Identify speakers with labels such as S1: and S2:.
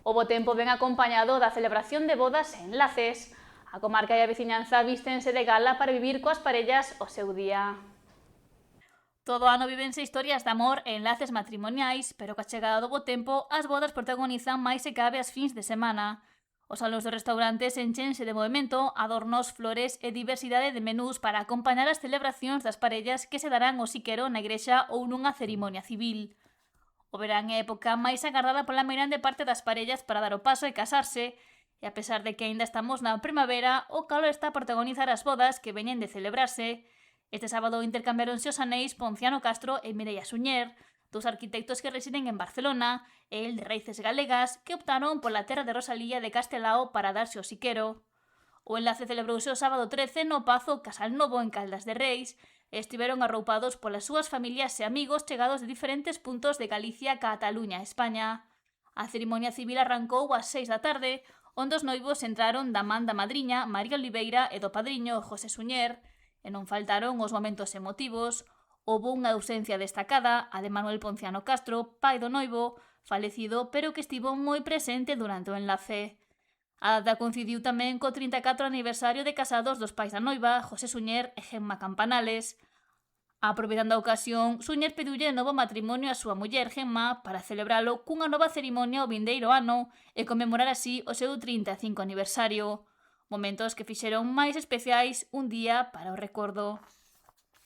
S1: O bo tempo ven acompañado da celebración de bodas e enlaces. A comarca e a veciñanza vístense de gala para vivir coas parellas o seu día. Todo ano vivense historias de amor e enlaces matrimoniais, pero coa chegada do bo tempo, as bodas protagonizan máis se cabe as fins de semana. Os salóns dos restaurantes enchense de movimento, adornos, flores e diversidade de menús para acompañar as celebracións das parellas que se darán o siquero na igrexa ou nunha cerimonia civil. O verán é a época máis agardada pola meirande parte das parellas para dar o paso e casarse, e a pesar de que aínda estamos na primavera, o calor está a protagonizar as bodas que veñen de celebrarse. Este sábado intercambiáronse os anéis Ponciano Castro e Mireia Suñer, dos arquitectos que residen en Barcelona, e el de raíces galegas, que optaron pola terra de Rosalía de Castelao para darse o siquero. O enlace celebrouse o sábado 13 no Pazo Casal Novo en Caldas de Reis, e estiveron arroupados polas súas familias e amigos chegados de diferentes puntos de Galicia, Cataluña e España. A cerimonia civil arrancou ás 6 da tarde, onde os noivos entraron da man da madriña María Oliveira e do padriño José Suñer, e non faltaron os momentos emotivos. Houbo unha ausencia destacada, a de Manuel Ponciano Castro, pai do noivo, falecido, pero que estivo moi presente durante o enlace. A data coincidiu tamén co 34 aniversario de casados dos pais da noiva, José Suñer e Gemma Campanales. Aproveitando a ocasión, Suñer pediulle novo matrimonio á súa muller Gemma para celebralo cunha nova cerimonia o vindeiro ano e conmemorar así o seu 35 aniversario. Momentos que fixeron máis especiais un día para o recordo.